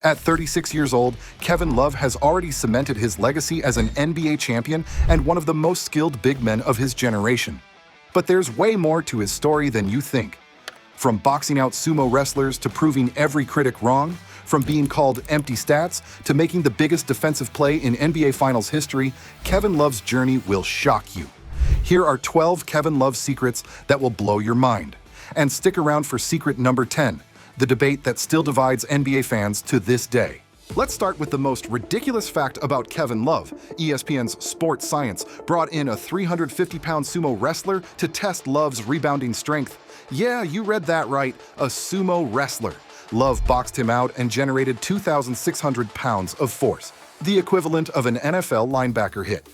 At 36 years old, Kevin Love has already cemented his legacy as an NBA champion and one of the most skilled big men of his generation. But there's way more to his story than you think. From boxing out sumo wrestlers to proving every critic wrong, from being called empty stats to making the biggest defensive play in NBA Finals history, Kevin Love's journey will shock you. Here are 12 Kevin Love secrets that will blow your mind. And stick around for secret number 10. The debate that still divides NBA fans to this day. Let's start with the most ridiculous fact about Kevin Love. ESPN's Sports Science brought in a 350-pound sumo wrestler to test Love's rebounding strength. Yeah, you read that right, a sumo wrestler. Love boxed him out and generated 2,600 pounds of force, the equivalent of an NFL linebacker hit.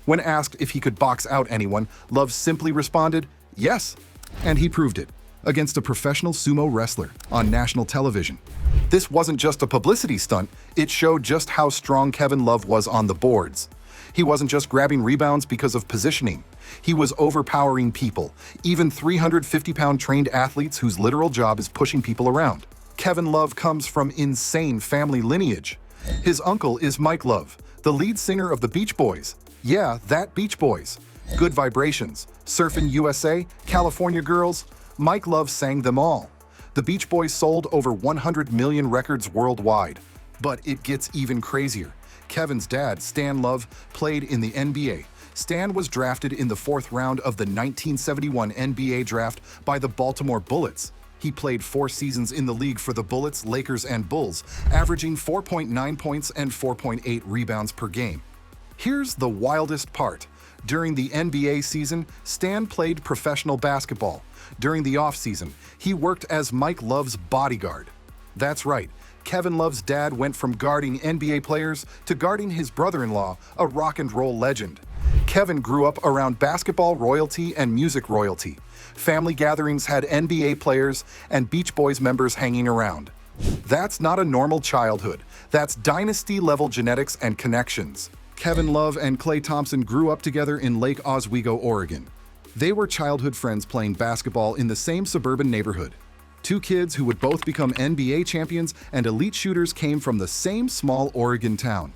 When asked if he could box out anyone, Love simply responded, "Yes," and he proved it against a professional sumo wrestler on national television. This wasn't just a publicity stunt, it showed just how strong Kevin Love was on the boards. He wasn't just grabbing rebounds because of positioning. He was overpowering people, even 350-pound trained athletes whose literal job is pushing people around. Kevin Love comes from insane family lineage. His uncle is Mike Love, the lead singer of the Beach Boys. Yeah, that Beach Boys. Good Vibrations, Surfin' USA, California Girls. Mike Love sang them all. The Beach Boys sold over 100 million records worldwide. But it gets even crazier. Kevin's dad, Stan Love, played in the NBA. Stan was drafted in the 4th round of the 1971 NBA draft by the Baltimore Bullets. He played 4 seasons in the league for the Bullets, Lakers, and Bulls, averaging 4.9 points and 4.8 rebounds per game. Here's the wildest part. During the NBA season, Stan played professional basketball. During the offseason, he worked as Mike Love's bodyguard. That's right, Kevin Love's dad went from guarding NBA players to guarding his brother-in-law, a rock and roll legend. Kevin grew up around basketball royalty and music royalty. Family gatherings had NBA players and Beach Boys members hanging around. That's not a normal childhood. That's dynasty-level genetics and connections. Kevin Love and Klay Thompson grew up together in Lake Oswego, Oregon. They were childhood friends playing basketball in the same suburban neighborhood. 2 kids who would both become NBA champions and elite shooters came from the same small Oregon town.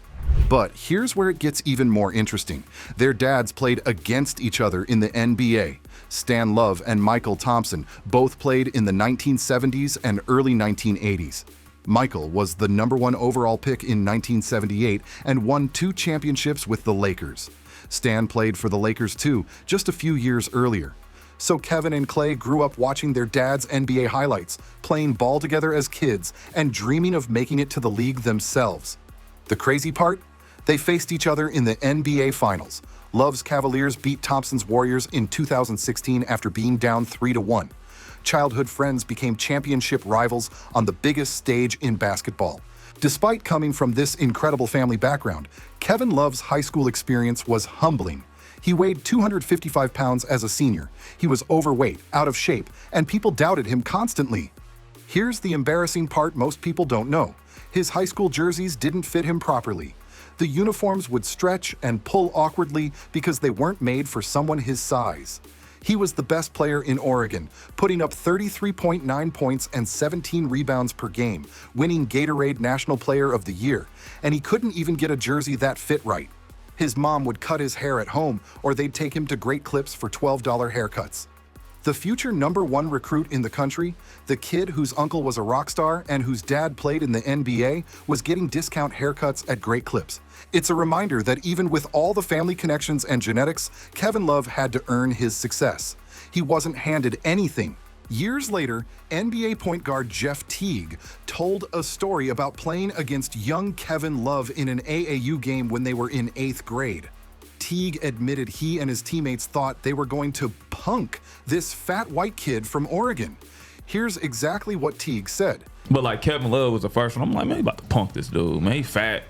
But here's where it gets even more interesting. Their dads played against each other in the NBA. Stan Love and Michael Thompson both played in the 1970s and early 1980s. Michael was the #1 overall pick in 1978 and won 2 championships with the Lakers. Stan played for the Lakers too, just a few years earlier. So Kevin and Klay grew up watching their dad's NBA highlights, playing ball together as kids, and dreaming of making it to the league themselves. The crazy part? They faced each other in the NBA Finals. Love's Cavaliers beat Thompson's Warriors in 2016 after being down 3-1. Childhood friends became championship rivals on the biggest stage in basketball. Despite coming from this incredible family background, Kevin Love's high school experience was humbling. He weighed 255 pounds as a senior. He was overweight, out of shape, and people doubted him constantly. Here's the embarrassing part most people don't know. His high school jerseys didn't fit him properly. The uniforms would stretch and pull awkwardly because they weren't made for someone his size. He was the best player in Oregon, putting up 33.9 points and 17 rebounds per game, winning Gatorade National Player of the Year, and he couldn't even get a jersey that fit right. His mom would cut his hair at home, or they'd take him to Great Clips for $12 haircuts. The future #1 recruit in the country, the kid whose uncle was a rock star and whose dad played in the NBA, was getting discount haircuts at Great Clips. It's a reminder that even with all the family connections and genetics, Kevin Love had to earn his success. He wasn't handed anything. Years later, NBA point guard Jeff Teague told a story about playing against young Kevin Love in an AAU game when they were in 8th grade. Teague admitted he and his teammates thought they were going to punk this fat white kid from Oregon. Here's exactly what Teague said. But like Kevin Love was the first one. I'm like, man, he about to punk this dude, man. He fat.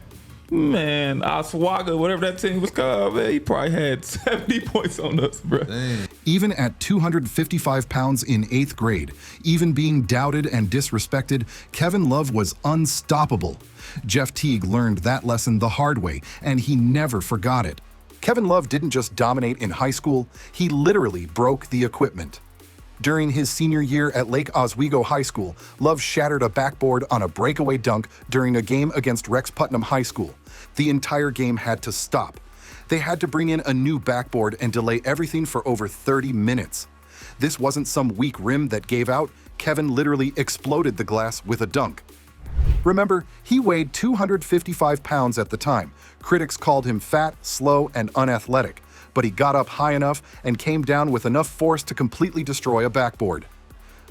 Man, Oswego, whatever that team was called, man, he probably had 70 points on us, bro. Dang. Even at 255 pounds in 8th grade, even being doubted and disrespected, Kevin Love was unstoppable. Jeff Teague learned that lesson the hard way, and he never forgot it. Kevin Love didn't just dominate in high school, he literally broke the equipment. During his senior year at Lake Oswego High School, Love shattered a backboard on a breakaway dunk during a game against Rex Putnam High School. The entire game had to stop. They had to bring in a new backboard and delay everything for over 30 minutes. This wasn't some weak rim that gave out. Kevin literally exploded the glass with a dunk. Remember, he weighed 255 pounds at the time. Critics called him fat, slow, and unathletic, but he got up high enough and came down with enough force to completely destroy a backboard.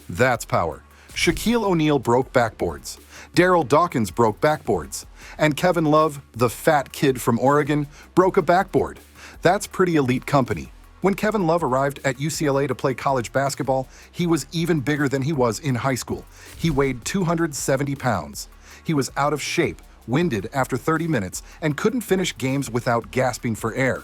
That's power. Shaquille O'Neal broke backboards. Daryl Dawkins broke backboards. And Kevin Love, the fat kid from Oregon, broke a backboard. That's pretty elite company. When Kevin Love arrived at UCLA to play college basketball, he was even bigger than he was in high school. He weighed 270 pounds. He was out of shape, winded after 30 minutes, and couldn't finish games without gasping for air.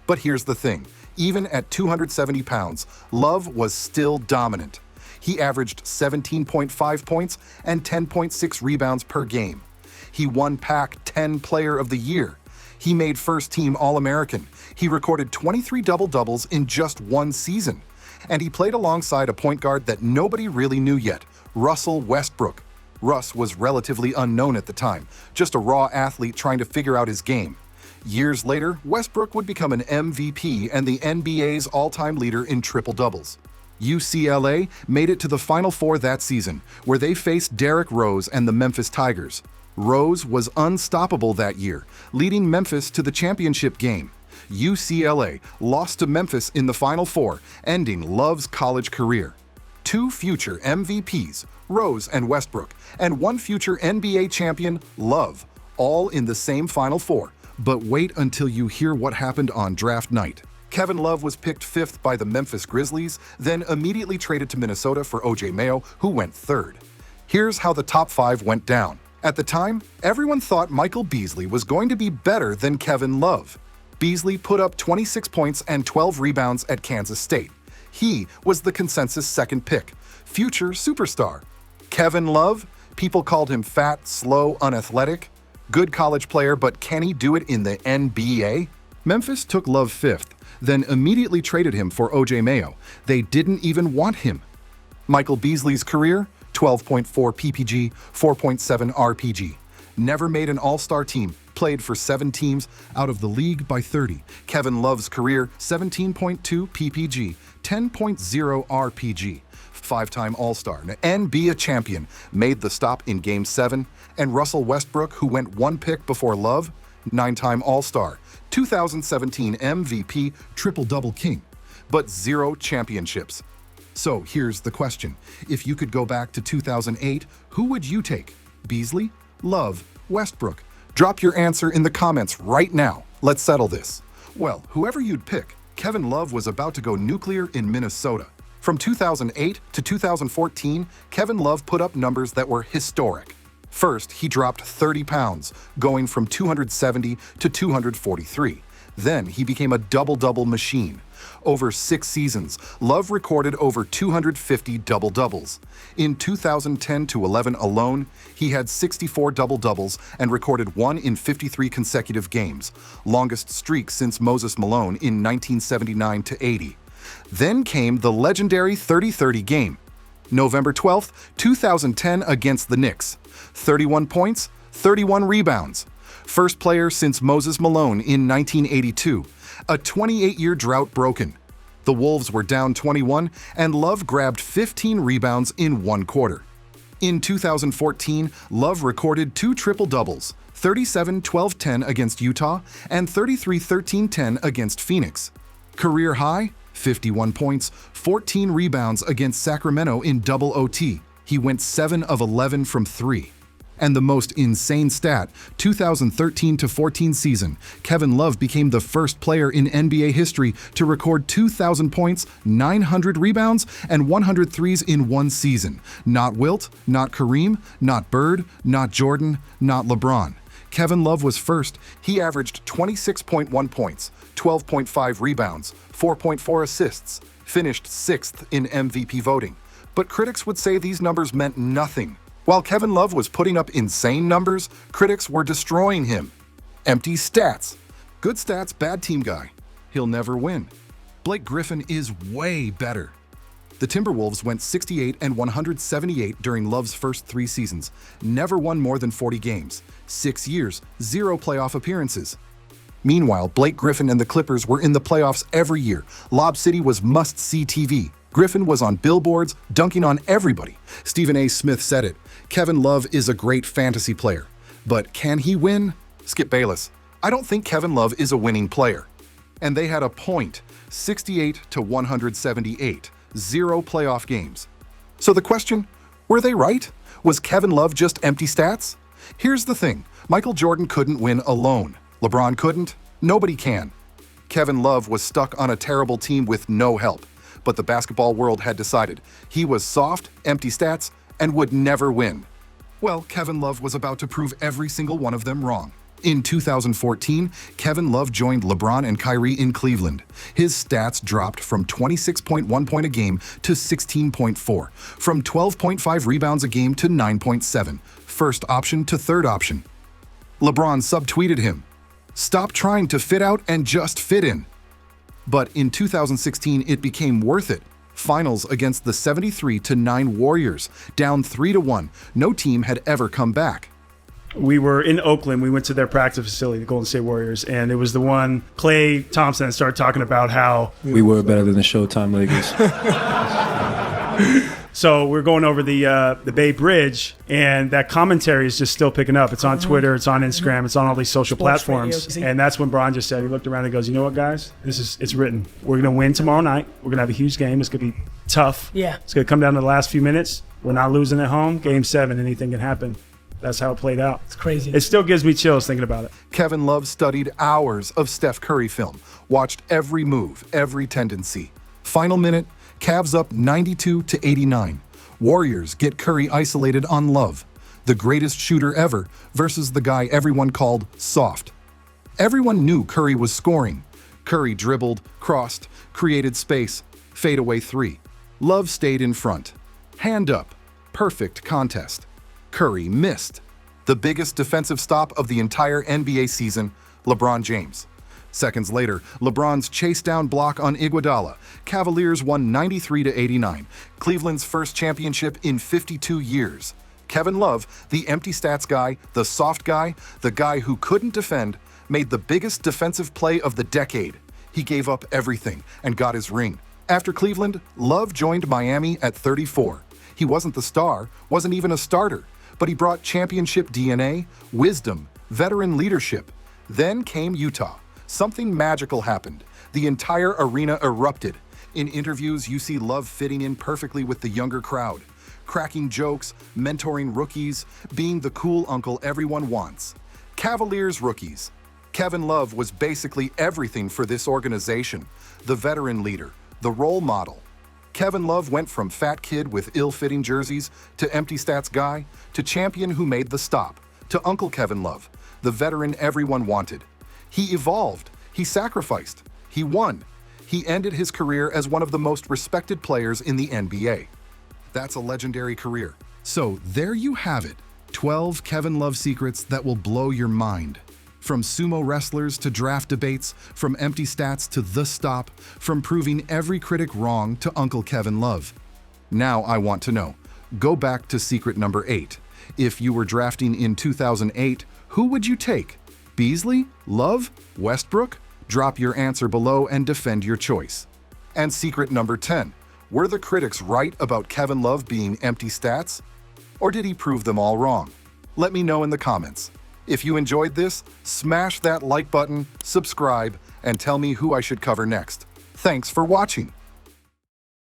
But here's the thing, even at 270 pounds, Love was still dominant. He averaged 17.5 points and 10.6 rebounds per game. He won Pac-10 Player of the Year. He made first-team All-American. He recorded 23 double-doubles in just one season. And he played alongside a point guard that nobody really knew yet, Russell Westbrook. Russ was relatively unknown at the time, just a raw athlete trying to figure out his game. Years later, Westbrook would become an MVP and the NBA's all-time leader in triple-doubles. UCLA made it to the Final Four that season, where they faced Derrick Rose and the Memphis Tigers. Rose was unstoppable that year, leading Memphis to the championship game. UCLA lost to Memphis in the Final Four, ending Love's college career. 2 future MVPs, Rose and Westbrook, and 1 future NBA champion, Love, all in the same Final Four. But wait until you hear what happened on draft night. Kevin Love was picked 5th by the Memphis Grizzlies, then immediately traded to Minnesota for O.J. Mayo, who went 3rd. Here's how the top 5 went down. At the time, everyone thought Michael Beasley was going to be better than Kevin Love. Beasley put up 26 points and 12 rebounds at Kansas State. He was the consensus 2nd pick, future superstar. Kevin Love, people called him fat, slow, unathletic. Good college player, but can he do it in the NBA? Memphis took Love 5th, then immediately traded him for O.J. Mayo. They didn't even want him. Michael Beasley's career, 12.4 PPG, 4.7 RPG. Never made an all-star team, played for 7 teams out of the league by 30. Kevin Love's career, 17.2 PPG, 10.0 RPG. 5-time All-Star, and be a champion, made the stop in Game 7. And Russell Westbrook, who went 1 pick before Love, 9-time All-Star, 2017 MVP, triple-double king, but 0 championships. So here's the question. If you could go back to 2008, who would you take? Beasley, Love, Westbrook? Drop your answer in the comments right now. Let's settle this. Well, whoever you'd pick, Kevin Love was about to go nuclear in Minnesota. From 2008 to 2014, Kevin Love put up numbers that were historic. First, he dropped 30 pounds, going from 270 to 243. Then he became a double-double machine. Over 6 seasons, Love recorded over 250 double-doubles. In 2010 to 11 alone, he had 64 double-doubles and recorded 1 in 53 consecutive games, longest streak since Moses Malone in 1979 to 80. Then came the legendary 30-30 game. November 12th, 2010 against the Knicks. 31 points, 31 rebounds. First player since Moses Malone in 1982. A 28-year drought broken. The Wolves were down 21, and Love grabbed 15 rebounds in 1 quarter. In 2014, Love recorded 2 triple-doubles, 37-12-10 against Utah and 33-13-10 against Phoenix. Career high, 51 points, 14 rebounds against Sacramento in double OT. He went 7 of 11 from 3. And the most insane stat, 2013-14 season, Kevin Love became the first player in NBA history to record 2,000 points, 900 rebounds, and 100 threes in one season. Not Wilt, not Kareem, not Bird, not Jordan, not LeBron. Kevin Love was first. He averaged 26.1 points, 12.5 rebounds, 4.4 assists, finished 6th in MVP voting. But critics would say these numbers meant nothing. While Kevin Love was putting up insane numbers, critics were destroying him. Empty stats. Good stats, bad team guy. He'll never win. Blake Griffin is way better. The Timberwolves went 68 and 178 during Love's first 3 seasons, never won more than 40 games, 6 years, 0 playoff appearances. Meanwhile, Blake Griffin and the Clippers were in the playoffs every year. Lob City was must-see TV. Griffin was on billboards, dunking on everybody. Stephen A. Smith said it. Kevin Love is a great fantasy player. But can he win? Skip Bayless. I don't think Kevin Love is a winning player. And they had a point, 68 to 178, 0 playoff games. So the question, were they right? Was Kevin Love just empty stats? Here's the thing, Michael Jordan couldn't win alone. LeBron couldn't, nobody can. Kevin Love was stuck on a terrible team with no help, but the basketball world had decided he was soft, empty stats, and would never win. Well, Kevin Love was about to prove every single one of them wrong. In 2014, Kevin Love joined LeBron and Kyrie in Cleveland. His stats dropped from 26.1 points a game to 16.4, from 12.5 rebounds a game to 9.7, first option to third option. LeBron subtweeted him, "Stop trying to fit out and just fit in." But in 2016, it became worth it. Finals against the 73-9 Warriors, down 3-1. No team had ever come back. We were in Oakland. We went to their practice facility, the Golden State Warriors, and it was the one Klay, Thompson started talking about how we were better than the Showtime Lakers. So we're going over the Bay Bridge, and that commentary is just still picking up. It's on Twitter, it's on Instagram, it's on all these social platforms. And that's when Bron just said, he looked around and goes, "You know what, guys? It's written. We're going to win tomorrow night. We're going to have a huge game. It's going to be tough. Yeah. It's going to come down to the last few minutes. We're not losing at home. Game 7, anything can happen." That's how it played out. It's crazy. It still gives me chills thinking about it. Kevin Love studied hours of Steph Curry film, watched every move, every tendency. Final minute, Cavs up 92-89. Warriors get Curry isolated on Love, the greatest shooter ever, versus the guy everyone called soft. Everyone knew Curry was scoring. Curry dribbled, crossed, created space, fadeaway 3. Love stayed in front. Hand up, perfect contest. Curry missed. The biggest defensive stop of the entire NBA season, LeBron James. Seconds later, LeBron's chase down block on Iguodala. Cavaliers won 93-89, Cleveland's first championship in 52 years. Kevin Love, the empty stats guy, the soft guy, the guy who couldn't defend, made the biggest defensive play of the decade. He gave up everything and got his ring. After Cleveland, Love joined Miami at 34. He wasn't the star, wasn't even a starter, but he brought championship DNA, wisdom, veteran leadership. Then came Utah. Something magical happened. The entire arena erupted. In interviews, you see Love fitting in perfectly with the younger crowd, cracking jokes, mentoring rookies, being the cool uncle everyone wants. Cavaliers rookies. Kevin Love was basically everything for this organization, the veteran leader, the role model. Kevin Love went from fat kid with ill-fitting jerseys to empty stats guy to champion who made the stop to Uncle Kevin Love, the veteran everyone wanted. He evolved, he sacrificed, he won. He ended his career as one of the most respected players in the NBA. That's a legendary career. So there you have it, 12 Kevin Love secrets that will blow your mind. From sumo wrestlers to draft debates, from empty stats to the stop, from proving every critic wrong to Uncle Kevin Love. Now I want to know, go back to secret number 8. If you were drafting in 2008, who would you take? Beasley? Love? Westbrook? Drop your answer below and defend your choice. And secret number 10, were the critics right about Kevin Love being empty stats? Or did he prove them all wrong? Let me know in the comments. If you enjoyed this, smash that like button, subscribe, and tell me who I should cover next. Thanks for watching.